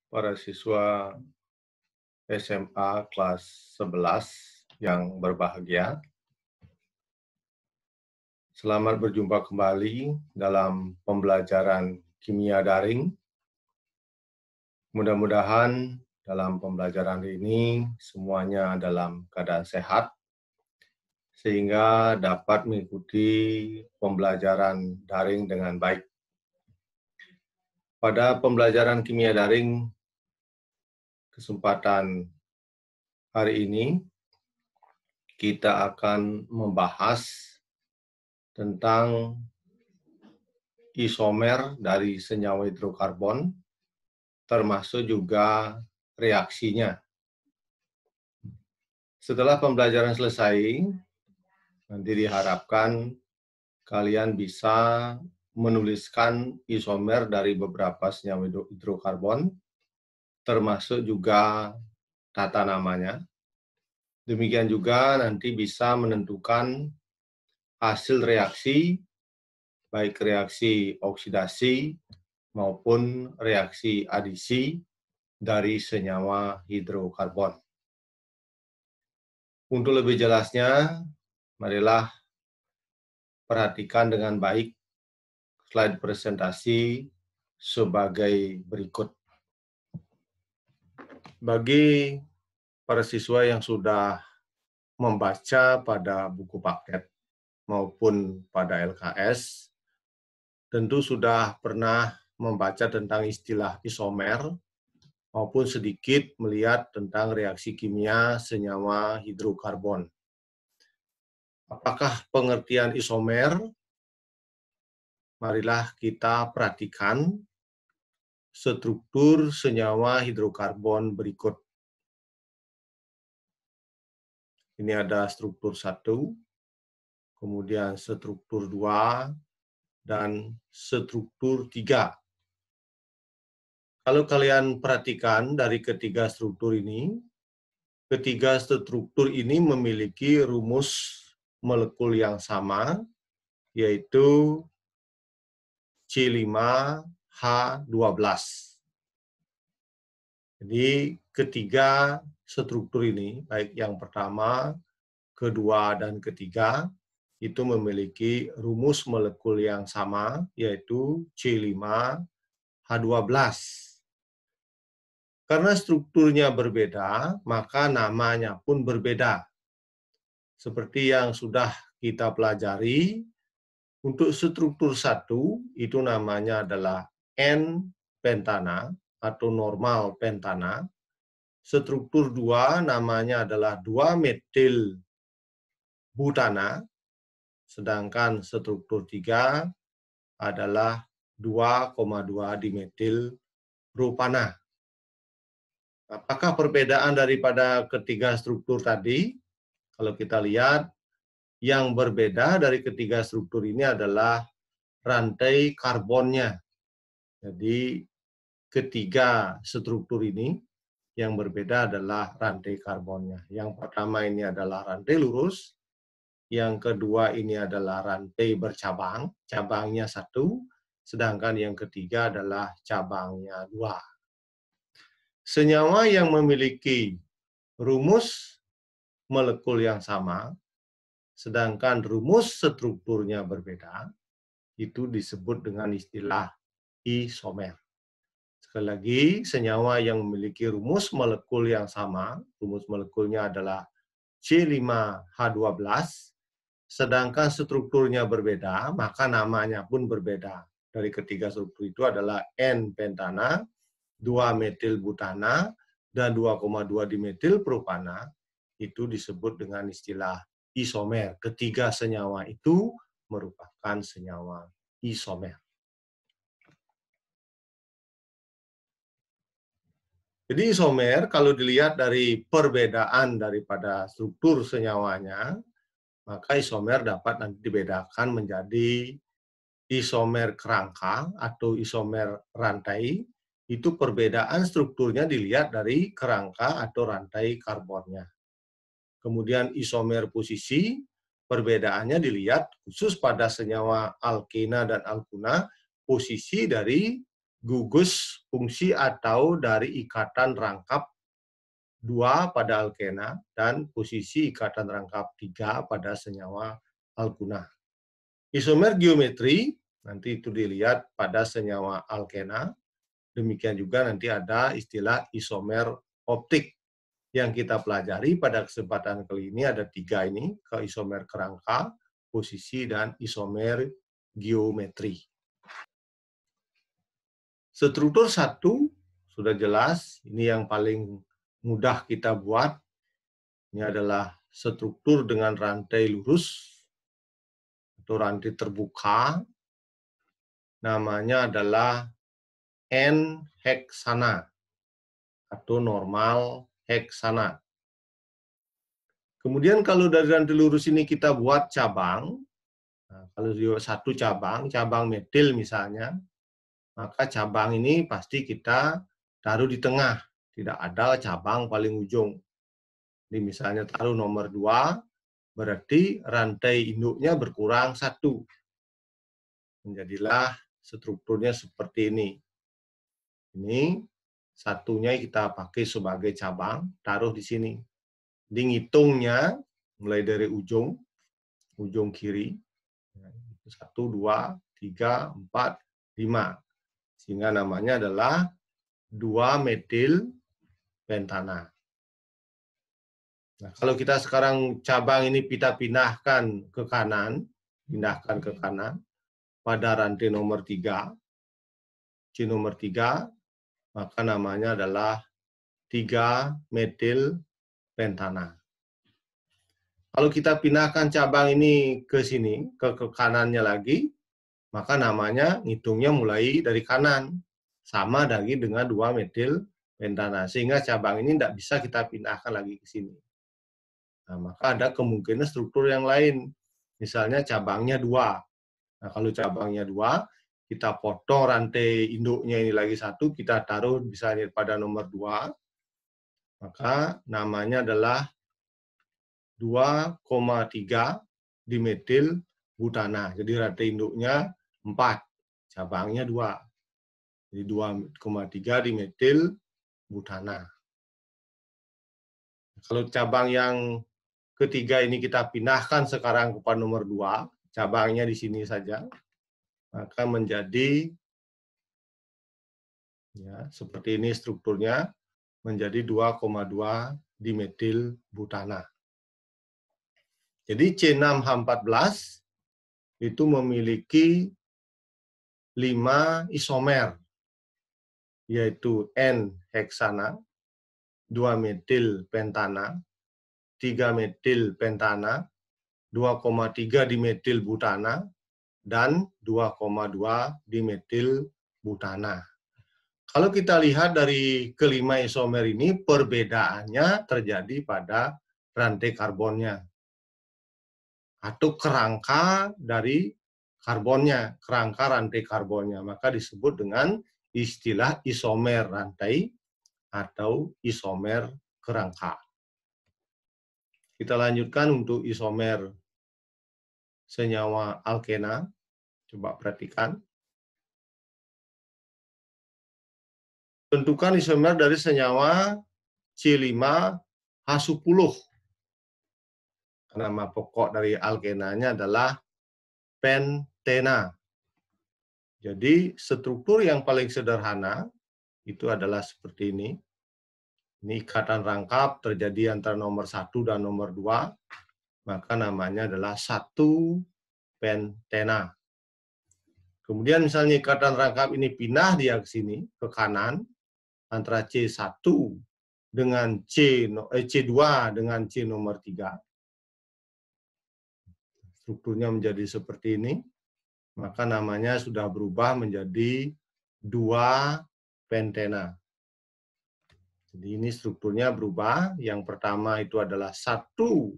para siswa SMA kelas 11 yang berbahagia. Selamat berjumpa kembali dalam pembelajaran kimia daring. Mudah-mudahan dalam pembelajaran ini semuanya dalam keadaan sehat, sehingga dapat mengikuti pembelajaran daring dengan baik. Pada pembelajaran kimia daring kesempatan hari ini, kita akan membahas tentang isomer dari senyawa hidrokarbon, termasuk juga reaksinya. Setelah pembelajaran selesai, nanti diharapkan kalian bisa menuliskan isomer dari beberapa senyawa hidrokarbon, termasuk juga tata namanya. Demikian juga nanti bisa menentukan hasil reaksi, baik reaksi oksidasi maupun reaksi adisi dari senyawa hidrokarbon. Untuk lebih jelasnya, marilah perhatikan dengan baik slide presentasi sebagai berikut. Bagi para siswa yang sudah membaca pada buku paket maupun pada LKS, tentu sudah pernah membaca tentang istilah isomer maupun sedikit melihat tentang reaksi kimia senyawa hidrokarbon. Apakah pengertian isomer? Marilah kita perhatikan struktur senyawa hidrokarbon berikut. Ini ada struktur 1, kemudian struktur 2, dan struktur 3. Kalau kalian perhatikan dari ketiga struktur ini memiliki rumus molekul yang sama, yaitu C5H12. Jadi ketiga struktur ini, baik yang pertama, kedua, dan ketiga, itu memiliki rumus molekul yang sama, yaitu C5H12. Karena strukturnya berbeda, maka namanya pun berbeda. Seperti yang sudah kita pelajari, untuk struktur 1 itu namanya adalah N-pentana atau normal pentana. Struktur 2 namanya adalah 2-metil butana, sedangkan struktur 3 adalah 2,2 dimetil propana. Apakah perbedaan daripada ketiga struktur tadi? Kalau kita lihat, yang berbeda dari ketiga struktur ini adalah rantai karbonnya. Jadi ketiga struktur ini yang berbeda adalah rantai karbonnya. Yang pertama ini adalah rantai lurus, yang kedua ini adalah rantai bercabang, cabangnya 1, sedangkan yang ketiga adalah cabangnya 2. Senyawa yang memiliki rumus molekul yang sama, sedangkan rumus strukturnya berbeda, itu disebut dengan istilah isomer. Sekali lagi, senyawa yang memiliki rumus molekul yang sama, rumus molekulnya adalah C5H12, sedangkan strukturnya berbeda, maka namanya pun berbeda. Dari ketiga struktur itu adalah N-pentana, 2-metil butana, dan 2,2 dimetil propana, itu disebut dengan istilah isomer. Ketiga senyawa itu merupakan senyawa isomer. Jadi isomer kalau dilihat dari perbedaan daripada struktur senyawanya, maka isomer dapat nanti dibedakan menjadi isomer kerangka atau isomer rantai. Itu perbedaan strukturnya dilihat dari kerangka atau rantai karbonnya. Kemudian isomer posisi, perbedaannya dilihat khusus pada senyawa alkena dan alkuna, posisi dari gugus fungsi atau dari ikatan rangkap 2 pada alkena dan posisi ikatan rangkap 3 pada senyawa alkuna. Isomer geometri nanti itu dilihat pada senyawa alkena. Demikian juga nanti ada istilah isomer optik yang kita pelajari pada kesempatan kali ini ada 3 ini, ke isomer kerangka, posisi, dan isomer geometri. Struktur 1 sudah jelas, ini yang paling mudah kita buat. Ini adalah struktur dengan rantai lurus atau rantai terbuka. Namanya adalah N-heksana atau normal heksana. Kemudian kalau dari rantai lurus ini kita buat cabang, nah, kalau satu cabang metil misalnya, maka cabang ini pasti kita taruh di tengah, tidak ada cabang paling ujung. Jadi misalnya taruh nomor 2, berarti rantai induknya berkurang 1. Menjadilah strukturnya seperti ini. Ini satunya kita pakai sebagai cabang, taruh di sini. Dihitungnya mulai dari ujung kiri, 1, 2, 3, 4, 5. Sehingga namanya adalah 2 metil pentana. Nah, kalau kita sekarang cabang ini kita pindahkan ke kanan, pada rantai nomor 3, C nomor 3, maka namanya adalah 3 metil pentana. Kalau kita pindahkan cabang ini ke sini, ke kanannya lagi, maka namanya ngitungnya mulai dari kanan. Sama lagi dengan 2 metil pentana. Sehingga cabang ini tidak bisa kita pindahkan lagi ke sini. Nah, maka ada kemungkinan struktur yang lain. Misalnya cabangnya 2. Nah, kalau cabangnya 2, kita potong rantai induknya ini lagi 1, kita taruh misalnya pada nomor 2, maka namanya adalah 2,3 dimetil butana. Jadi rantai induknya 4, cabangnya 2. Jadi 2,3 dimetil butana. Kalau cabang yang ketiga ini kita pindahkan sekarang kepada nomor 2, cabangnya di sini saja, maka menjadi ya, seperti ini strukturnya, menjadi 2,2 dimetil butana. Jadi C6H14 itu memiliki 5 isomer, yaitu N-heksana, 2 metil pentana, 3 metil pentana, 2,3 dimetil butana, dan 2,2 dimetil butana. Kalau kita lihat dari kelima isomer ini, perbedaannya terjadi pada rantai karbonnya atau kerangka dari karbonnya, kerangka rantai karbonnya. Maka disebut dengan istilah isomer rantai atau isomer kerangka. Kita lanjutkan untuk isomer senyawa alkena. Coba perhatikan. Tentukan isomer dari senyawa C5H10. Nama pokok dari alkenanya adalah pentena. Jadi struktur yang paling sederhana itu adalah seperti ini. Ini ikatan rangkap terjadi antara nomor 1 dan nomor 2, maka namanya adalah 1 pentena. Kemudian misalnya ikatan rangkap ini pindah dia ke sini, ke kanan, antara C1 dengan C2 dengan C nomor 3. Strukturnya menjadi seperti ini, maka namanya sudah berubah menjadi 2 pentena. Jadi ini strukturnya berubah. Yang pertama itu adalah 1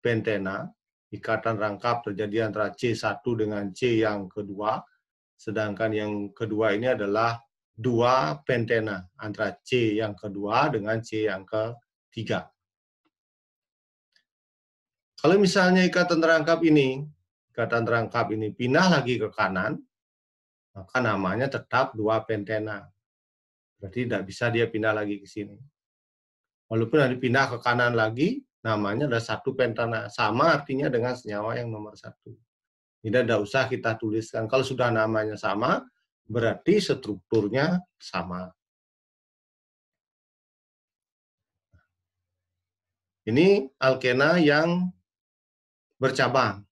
pentena, ikatan rangkap terjadi antara C1 dengan C yang kedua, sedangkan yang kedua ini adalah 2 pentena, antara C yang kedua dengan C yang ketiga. Kalau misalnya ikatan rangkap ini pindah lagi ke kanan, maka namanya tetap 2 pentena. Berarti tidak bisa dia pindah lagi ke sini. Walaupun ada pindah ke kanan lagi, namanya ada 1 pentena. Sama artinya dengan senyawa yang nomor 1. Tidak usah kita tuliskan. Kalau sudah namanya sama, berarti strukturnya sama. Ini alkena yang bercabang.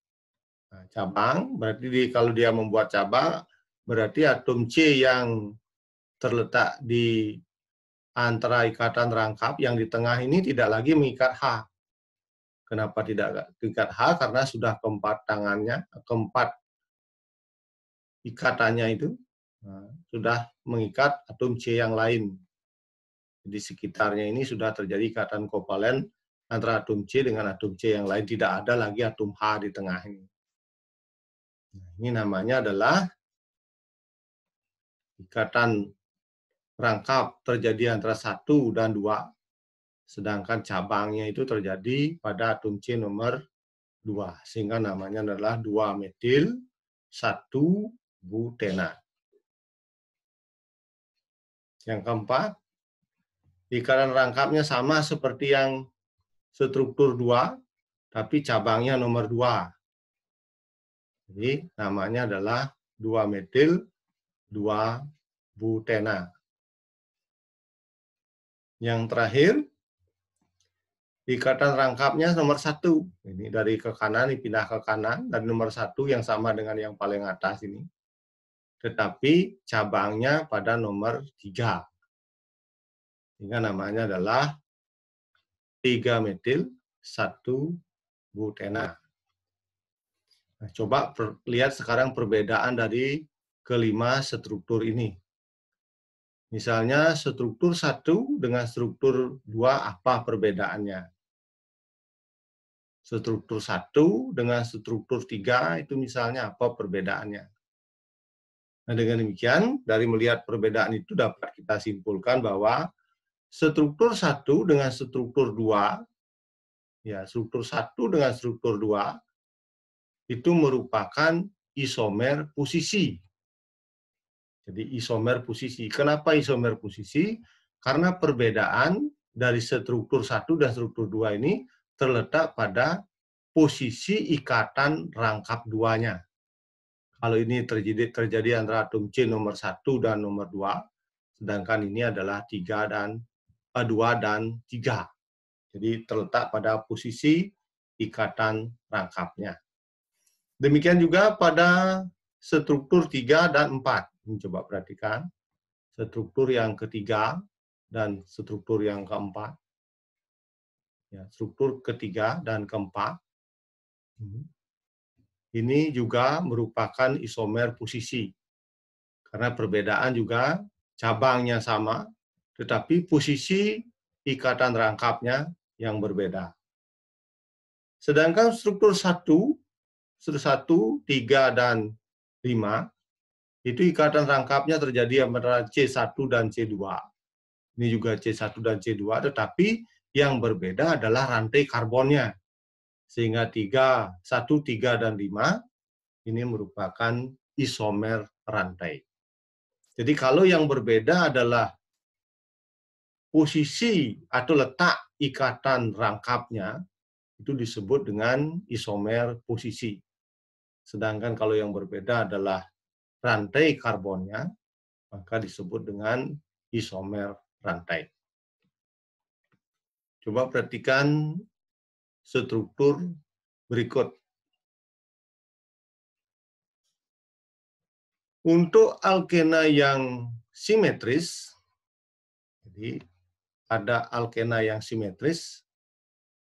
Nah, cabang berarti kalau dia membuat cabang, berarti atom C yang terletak di antara ikatan rangkap yang di tengah ini tidak lagi mengikat H. Kenapa tidak mengikat H? Karena sudah keempat tangannya, keempat ikatannya itu sudah mengikat atom C yang lain. Di sekitarnya ini sudah terjadi ikatan kovalen antara atom C dengan atom C yang lain. Tidak ada lagi atom H di tengah ini. Ini namanya adalah ikatan rangkap terjadi antara 1 dan 2. Sedangkan cabangnya itu terjadi pada atom C nomor 2. Sehingga namanya adalah 2-metil 1-butena. Yang keempat, ikatan rangkapnya sama seperti yang struktur 2, tapi cabangnya nomor 2. Jadi namanya adalah 2-metil 2-butena. Yang terakhir, ikatan rangkapnya nomor 1. Ini dari ke kanan, dipindah ke kanan, dan nomor 1 yang sama dengan yang paling atas ini. Tetapi cabangnya pada nomor 3. Sehingga namanya adalah 3-metil 1-butena. Nah, coba lihat sekarang perbedaan dari kelima struktur ini. Misalnya struktur 1 dengan struktur 2, apa perbedaannya? Struktur 1 dengan struktur 3 itu misalnya apa perbedaannya? Nah, dengan demikian, dari melihat perbedaan itu dapat kita simpulkan bahwa struktur 1 dengan struktur 2, ya, struktur 1 dengan struktur 2, itu merupakan isomer posisi. Jadi isomer posisi. Kenapa isomer posisi? Karena perbedaan dari struktur 1 dan struktur 2 ini terletak pada posisi ikatan rangkap duanya. Kalau ini terjadi antara atom C nomor 1 dan nomor 2, sedangkan ini adalah 2 dan 3. Jadi terletak pada posisi ikatan rangkapnya. Demikian juga pada struktur 3 dan 4. Coba perhatikan. Struktur yang ketiga dan struktur yang keempat. Ya, struktur ketiga dan keempat. Ini juga merupakan isomer posisi. Karena perbedaan juga cabangnya sama, tetapi posisi ikatan rangkapnya yang berbeda. Sedangkan struktur 1, 3, dan 5, itu ikatan rangkapnya terjadi antara C1 dan C2. Ini juga C1 dan C2, tetapi yang berbeda adalah rantai karbonnya. Sehingga 1, 3, dan 5 ini merupakan isomer rantai. Jadi kalau yang berbeda adalah posisi atau letak ikatan rangkapnya, itu disebut dengan isomer posisi. Sedangkan kalau yang berbeda adalah rantai karbonnya, maka disebut dengan isomer rantai. Coba perhatikan struktur berikut. Untuk alkena yang simetris, jadi ada alkena yang simetris,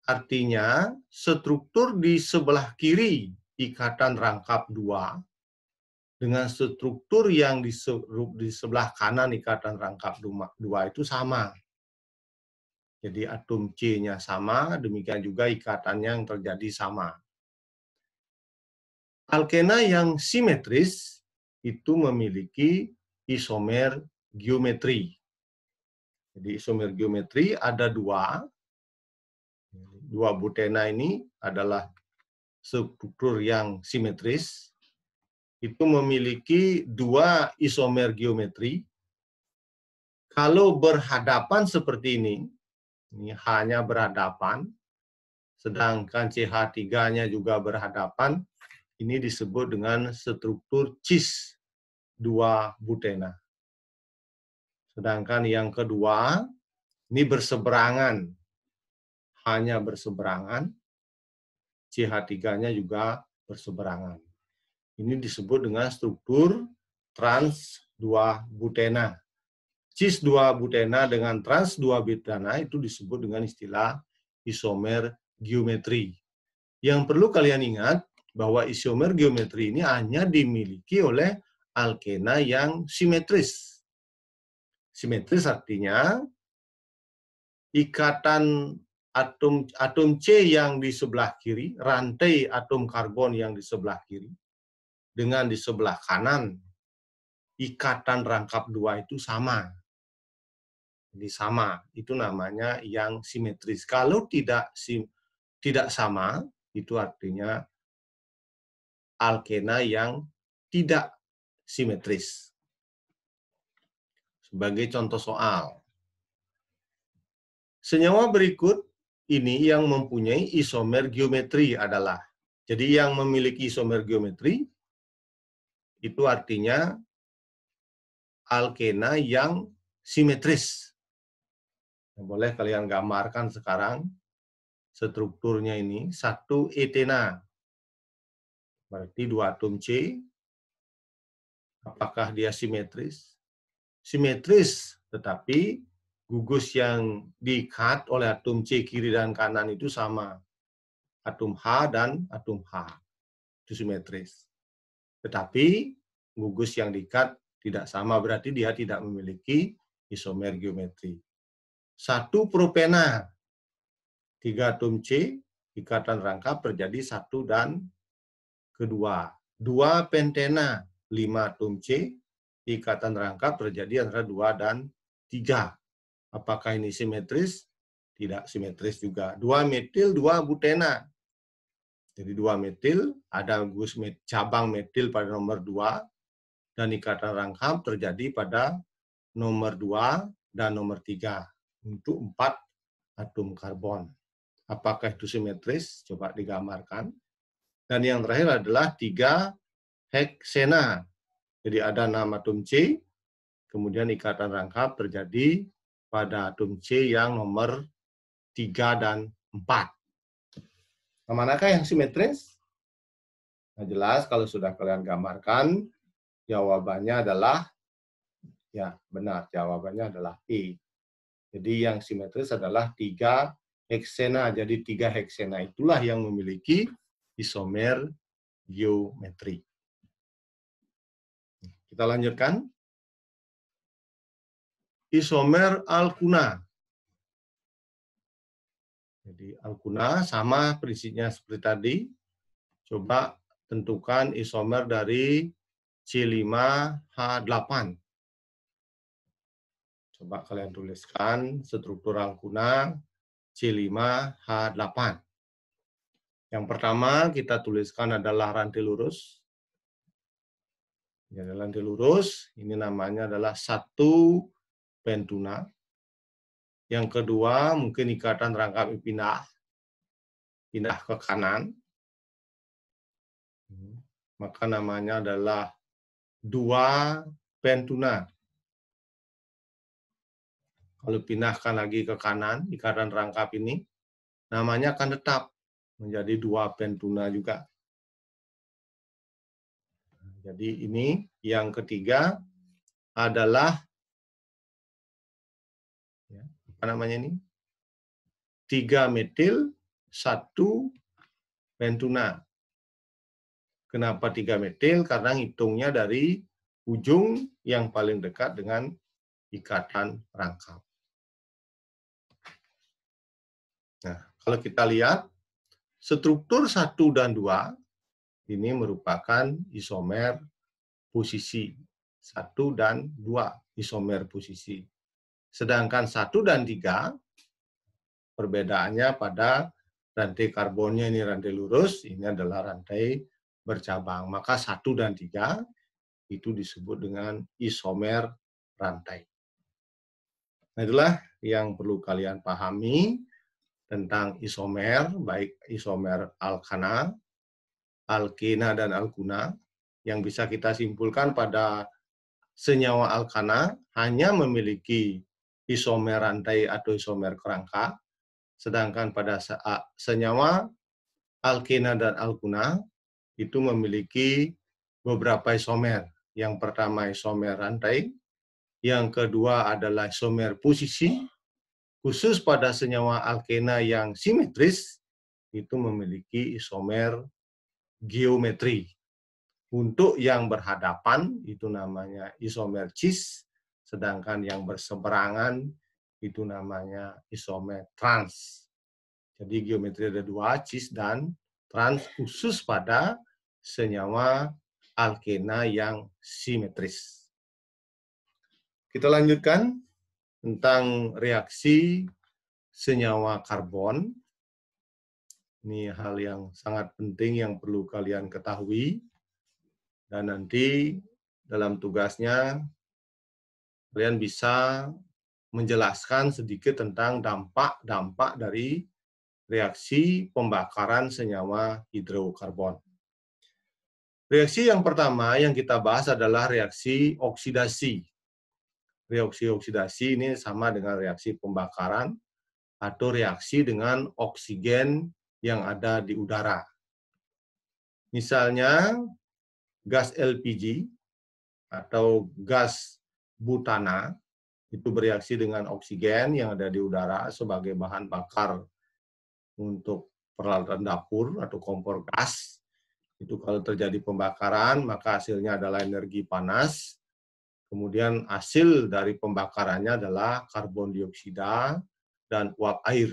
artinya struktur di sebelah kiri ikatan rangkap 2 dengan struktur yang di sebelah kanan ikatan rangkap 2 itu sama. Jadi atom C-nya sama, demikian juga ikatannya yang terjadi sama. Alkena yang simetris itu memiliki isomer geometri. Jadi isomer geometri ada 2. 2 butena ini adalah struktur yang simetris. itu memiliki dua isomer geometri. Kalau berhadapan seperti ini hanya berhadapan, sedangkan CH3-nya juga berhadapan, ini disebut dengan struktur cis 2-butena. Sedangkan yang kedua, ini berseberangan, hanya berseberangan, CH3-nya juga berseberangan. Ini disebut dengan struktur trans 2-butena. Cis 2-butena dengan trans 2-butena itu disebut dengan istilah isomer geometri. Yang perlu kalian ingat bahwa isomer geometri ini hanya dimiliki oleh alkena yang simetris. Simetris artinya ikatan atom C yang di sebelah kiri, rantai atom karbon yang di sebelah kiri, dengan di sebelah kanan, ikatan rangkap dua itu sama. Jadi sama, itu namanya yang simetris. Kalau tidak sama, itu artinya alkena yang tidak simetris. Sebagai contoh soal, senyawa berikut ini yang mempunyai isomer geometri adalah, jadi yang memiliki isomer geometri itu artinya alkena yang simetris. Boleh kalian gambarkan sekarang strukturnya ini, 1 etena. Berarti 2 atom C. Apakah dia simetris? Simetris, tetapi gugus yang diikat oleh atom C kiri dan kanan itu sama. Atom H dan atom H. Itu simetris. Tetapi gugus yang diikat tidak sama, berarti dia tidak memiliki isomer geometri. 1 propena, 3 atom C, ikatan rangkap terjadi 1 dan kedua. 2 pentena, 5 atom C, ikatan rangkap terjadi antara 2 dan 3. Apakah ini simetris? Tidak simetris juga. 2 metil, 2 butena. Jadi 2 metil, ada gugus cabang metil pada nomor 2, dan ikatan rangkap terjadi pada nomor 2 dan nomor 3. Untuk 4 atom karbon. Apakah itu simetris? Coba digambarkan. Dan yang terakhir adalah 3 heksena. Jadi ada 6 atom C, kemudian ikatan rangkap terjadi pada atom C yang nomor 3 dan 4. Nah, manakah yang simetris? Nah, jelas kalau sudah kalian gambarkan, jawabannya adalah, ya benar, jawabannya adalah E. Jadi yang simetris adalah 3 heksena. Jadi 3 heksena itulah yang memiliki isomer geometri. Kita lanjutkan. Isomer alkuna. Jadi alkuna sama prinsipnya seperti tadi. Coba tentukan isomer dari C5H8. Coba kalian tuliskan struktur alkuna C5H8. Yang pertama kita tuliskan adalah rantai lurus. Jadi rantai lurus, ini namanya adalah 1 pentuna. Yang kedua mungkin ikatan rangkap pindah ke kanan. Maka namanya adalah 2 pentuna. Kalau pindahkan lagi ke kanan, ikatan rangkap ini, namanya akan tetap menjadi 2 pentuna juga. Jadi ini yang ketiga adalah, apa namanya ini? 3 metil, 1 pentuna. Kenapa 3 metil? Karena hitungnya dari ujung yang paling dekat dengan ikatan rangkap. Nah, kalau kita lihat, struktur 1 dan 2 ini merupakan isomer posisi. 1 dan 2 isomer posisi. Sedangkan 1 dan 3, perbedaannya pada rantai karbonnya ini rantai lurus, ini adalah rantai bercabang. Maka 1 dan 3 itu disebut dengan isomer rantai. Nah, itulah yang perlu kalian pahami tentang isomer, baik isomer alkana, alkena, dan alkuna, yang bisa kita simpulkan pada senyawa alkana hanya memiliki isomer rantai atau isomer kerangka, sedangkan pada senyawa alkena dan alkuna itu memiliki beberapa isomer. Yang pertama isomer rantai, yang kedua adalah isomer posisi, khusus pada senyawa alkena yang simetris, itu memiliki isomer geometri. Untuk yang berhadapan, itu namanya isomer cis, sedangkan yang berseberangan, itu namanya isomer trans. Jadi geometri ada 2, cis dan trans, khusus pada senyawa alkena yang simetris. Kita lanjutkan tentang reaksi senyawa karbon. Ini hal yang sangat penting yang perlu kalian ketahui. Dan nanti dalam tugasnya kalian bisa menjelaskan sedikit tentang dampak-dampak dari reaksi pembakaran senyawa hidrokarbon. Reaksi yang pertama yang kita bahas adalah reaksi oksidasi. Reaksi oksidasi ini sama dengan reaksi pembakaran atau reaksi dengan oksigen yang ada di udara. Misalnya gas LPG atau gas butana itu bereaksi dengan oksigen yang ada di udara sebagai bahan bakar untuk peralatan dapur atau kompor gas. Itu kalau terjadi pembakaran, maka hasilnya adalah energi panas. Kemudian hasil dari pembakarannya adalah karbon dioksida dan uap air.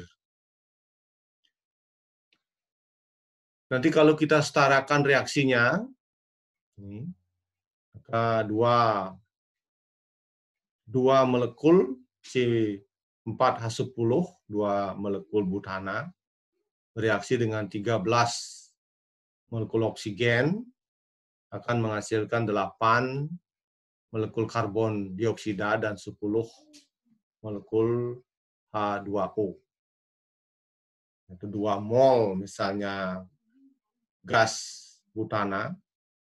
Nanti kalau kita setarakan reaksinya, maka dua molekul C4H10, 2 molekul butana, bereaksi dengan 13 molekul oksigen, akan menghasilkan 8 molekul karbon dioksida dan 10 molekul H2O. Itu 2 mol misalnya gas butana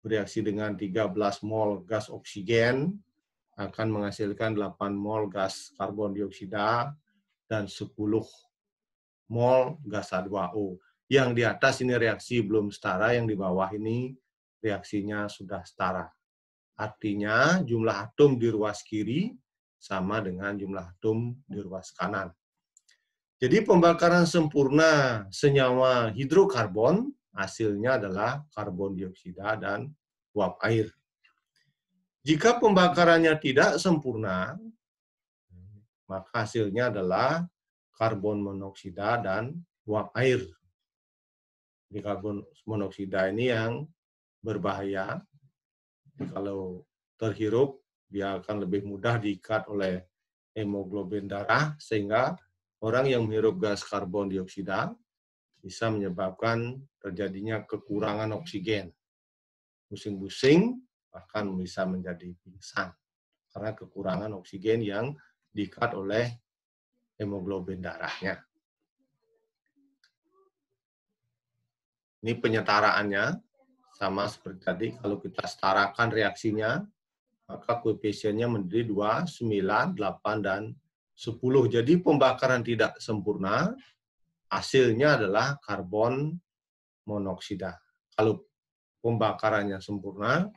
bereaksi dengan 13 mol gas oksigen akan menghasilkan 8 mol gas karbon dioksida dan 10 mol gas H2O. Yang di atas ini reaksi belum setara, yang di bawah ini reaksinya sudah setara. Artinya jumlah atom di ruas kiri sama dengan jumlah atom di ruas kanan. Jadi pembakaran sempurna senyawa hidrokarbon hasilnya adalah karbon dioksida dan uap air. Jika pembakarannya tidak sempurna, maka hasilnya adalah karbon monoksida dan uap air. Di karbon monoksida ini yang berbahaya. Kalau terhirup, dia akan lebih mudah diikat oleh hemoglobin darah, sehingga orang yang menghirup gas karbon dioksida bisa menyebabkan terjadinya kekurangan oksigen. Pusing-pusing, bahkan bisa menjadi pingsan karena kekurangan oksigen yang diikat oleh hemoglobin darahnya. Ini penyetaraannya, sama seperti tadi, kalau kita setarakan reaksinya, maka koefisiennya menjadi 2, 9, 8, dan 10. Jadi pembakaran tidak sempurna, hasilnya adalah karbon monoksida. Kalau pembakarannya sempurna,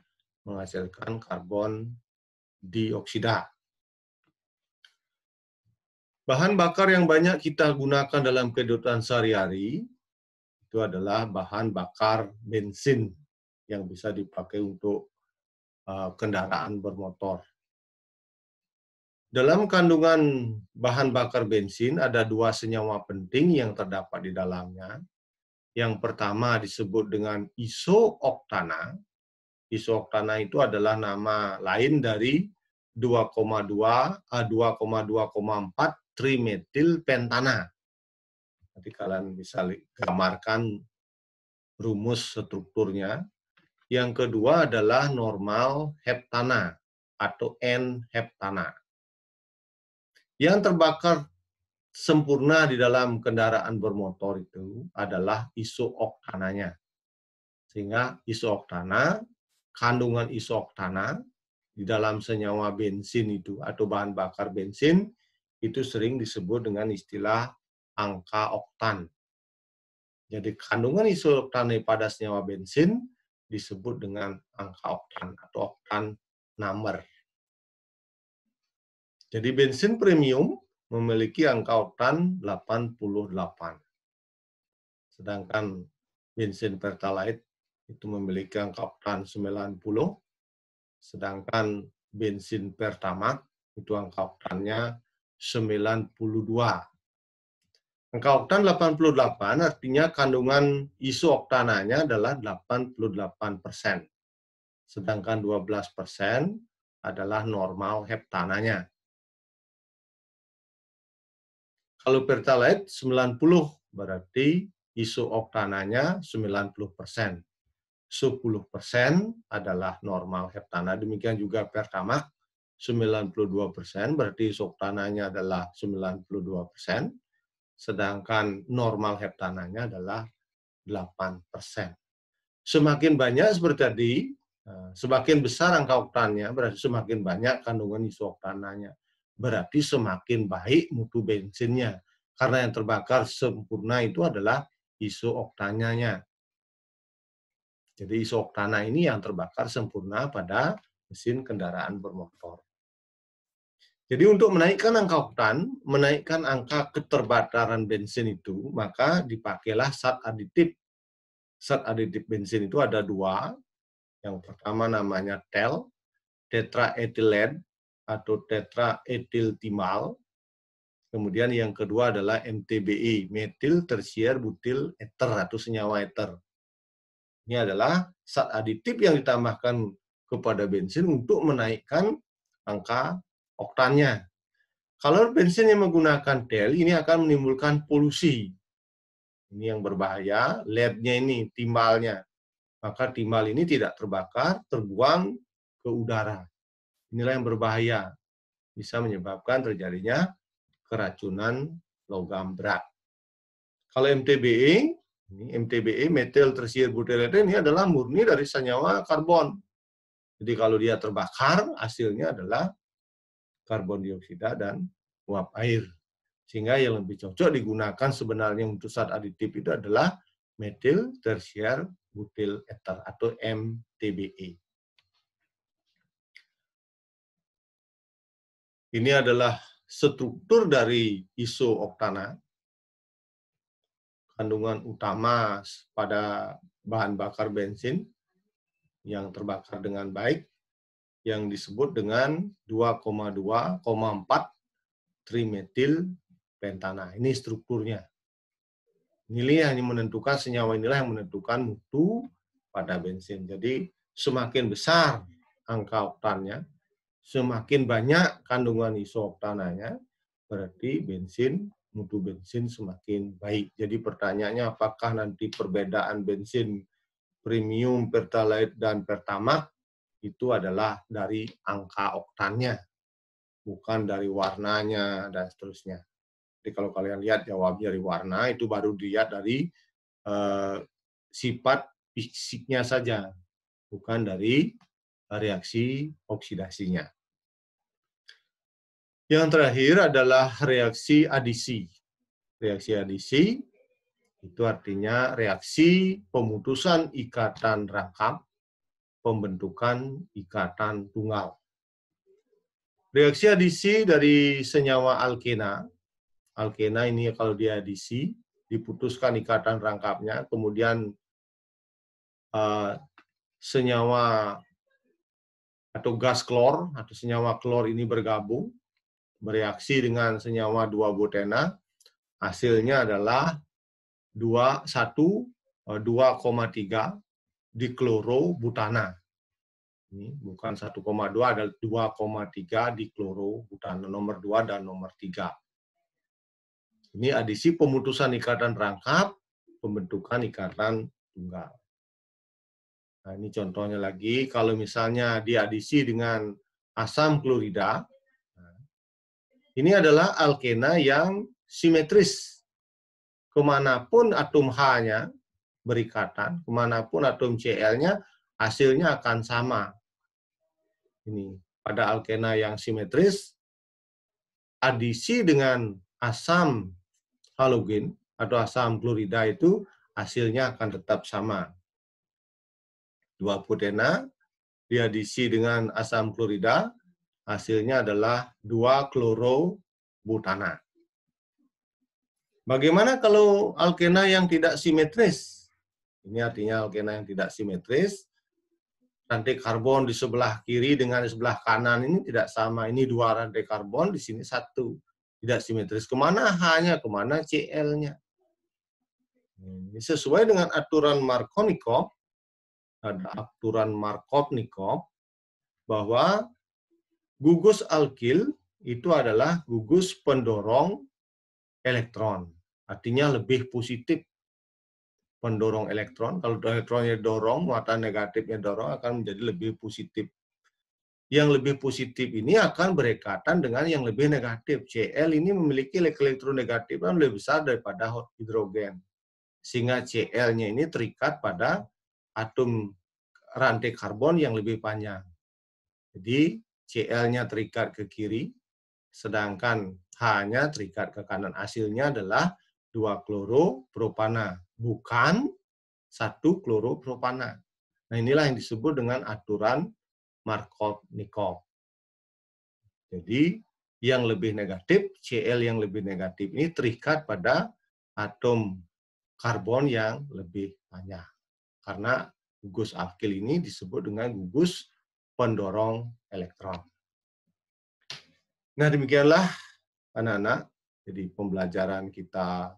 menghasilkan karbon dioksida. Bahan bakar yang banyak kita gunakan dalam kehidupan sehari-hari itu adalah bahan bakar bensin yang bisa dipakai untuk kendaraan bermotor. Dalam kandungan bahan bakar bensin ada 2 senyawa penting yang terdapat di dalamnya. Yang pertama disebut dengan isooktana. Isooktana itu adalah nama lain dari 2,2,4 trimetil pentana. Nanti kalian bisa gambarkan rumus strukturnya. Yang kedua adalah normal heptana atau N-heptana. Yang terbakar sempurna di dalam kendaraan bermotor itu adalah isooktananya. Sehingga isoktana, kandungan isoktana di dalam senyawa bensin itu atau bahan bakar bensin itu sering disebut dengan istilah angka oktan. Jadi kandungan isoktana pada senyawa bensin disebut dengan angka oktan atau oktan number. Jadi bensin premium memiliki angka oktan 88. Sedangkan bensin Pertalite itu memiliki angka oktan 90, sedangkan bensin Pertamax itu angka oktannya 92. Angka oktan 88 artinya kandungan isooktananya adalah 88%, sedangkan 12% adalah normal heptananya. Kalau Pertalite 90, berarti isooktananya 90%. 10% adalah normal heptana. Demikian juga Pertamax 92%, berarti isooktananya adalah 92%, sedangkan normal heptananya adalah 8%. Semakin banyak seperti tadi, semakin besar angka oktannya, berarti semakin banyak kandungan isooktananya. Berarti semakin baik mutu bensinnya. Karena yang terbakar sempurna itu adalah isooktananya. Jadi isoktana ini yang terbakar sempurna pada mesin kendaraan bermotor. Jadi untuk menaikkan angka oktan, menaikkan angka keterbakaran bensin itu, maka dipakailah zat aditif. Zat aditif bensin itu ada dua. Yang pertama namanya TEL, tetraethyllead atau tetraethyltimal. Kemudian yang kedua adalah MTBE, metil tersier butil ether atau senyawa ether. Ini adalah zat aditif yang ditambahkan kepada bensin untuk menaikkan angka oktannya. Kalau bensin yang menggunakan TEL, ini akan menimbulkan polusi. Ini yang berbahaya, leadnya ini, timalnya. Maka timal ini tidak terbakar, terbuang ke udara. Inilah yang berbahaya. Bisa menyebabkan terjadinya keracunan logam berat. Kalau MTBE, ini MTBE, metil tersier butil ether, ini adalah murni dari senyawa karbon. Jadi kalau dia terbakar, hasilnya adalah karbon dioksida dan uap air. Sehingga yang lebih cocok digunakan sebenarnya untuk zat aditif itu adalah metil tersier butil ether atau MTBE. Ini adalah struktur dari isooktana. Kandungan utama pada bahan bakar bensin yang terbakar dengan baik yang disebut dengan 2,2,4 trimetil pentana. Ini strukturnya. Inilah yang menentukan, senyawa inilah yang menentukan mutu pada bensin. Jadi semakin besar angka oktannya, semakin banyak kandungan isooktananya, berarti mutu bensin semakin baik. Jadi pertanyaannya apakah nanti perbedaan bensin premium, Pertalite, dan Pertamax itu adalah dari angka oktannya, bukan dari warnanya, dan seterusnya. Jadi kalau kalian lihat jawabnya dari warna, itu baru dilihat dari sifat fisiknya saja, bukan dari reaksi oksidasinya. Yang terakhir adalah reaksi adisi. Reaksi adisi itu artinya reaksi pemutusan ikatan rangkap, pembentukan ikatan tunggal. Reaksi adisi dari senyawa alkena. Alkena ini kalau dia adisi, diputuskan ikatan rangkapnya, kemudian senyawa atau gas klor atau senyawa klor ini bergabung, bereaksi dengan senyawa 2-butena, hasilnya adalah 2,3 diklorobutana. Ini bukan 1,2, ada 2,3 diklorobutana, nomor 2 dan nomor 3. Ini adisi pemutusan ikatan rangkap, pembentukan ikatan tunggal. Nah, ini contohnya lagi, kalau misalnya diadisi dengan asam klorida, ini adalah alkena yang simetris. Kemanapun atom H-nya berikatan, kemanapun atom Cl-nya, hasilnya akan sama. Ini pada alkena yang simetris, adisi dengan asam halogen atau asam klorida itu hasilnya akan tetap sama. 2 butena diadisi dengan asam klorida, hasilnya adalah 2 klorobutana. Bagaimana kalau alkena yang tidak simetris? Ini artinya alkena yang tidak simetris. Rantai karbon di sebelah kiri dengan di sebelah kanan ini tidak sama. Ini 2 rantai karbon, di sini 1. Tidak simetris. Kemana H-nya, kemana Cl-nya. Ini sesuai dengan aturan Markovnikov, ada aturan Markovnikov, bahwa gugus alkil itu adalah gugus pendorong elektron. Artinya lebih positif pendorong elektron. Kalau elektronnya dorong, muatan negatifnya dorong akan menjadi lebih positif. Yang lebih positif ini akan berikatan dengan yang lebih negatif. Cl ini memiliki elektronegatif yang lebih besar daripada hidrogen. Sehingga Cl-nya ini terikat pada atom rantai karbon yang lebih panjang. Jadi Cl-nya terikat ke kiri, sedangkan H-nya terikat ke kanan. Hasilnya adalah 2 kloropropana, bukan 1 kloropropana. Nah, inilah yang disebut dengan aturan Markovnikov. Jadi, yang lebih negatif, Cl yang lebih negatif ini terikat pada atom karbon yang lebih banyak. Karena gugus alkil ini disebut dengan gugus pendorong elektron. Nah, demikianlah anak-anak, jadi pembelajaran kita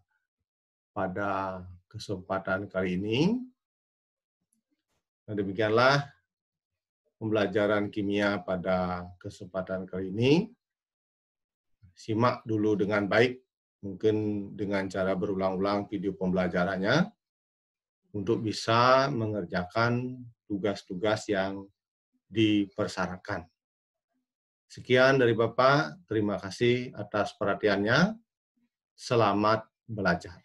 pada kesempatan kali ini. Nah, demikianlah pembelajaran kimia pada kesempatan kali ini. Simak dulu dengan baik, mungkin dengan cara berulang-ulang video pembelajarannya, untuk bisa mengerjakan tugas-tugas yang dipersyaratkan. Sekian dari Bapak, terima kasih atas perhatiannya. Selamat belajar.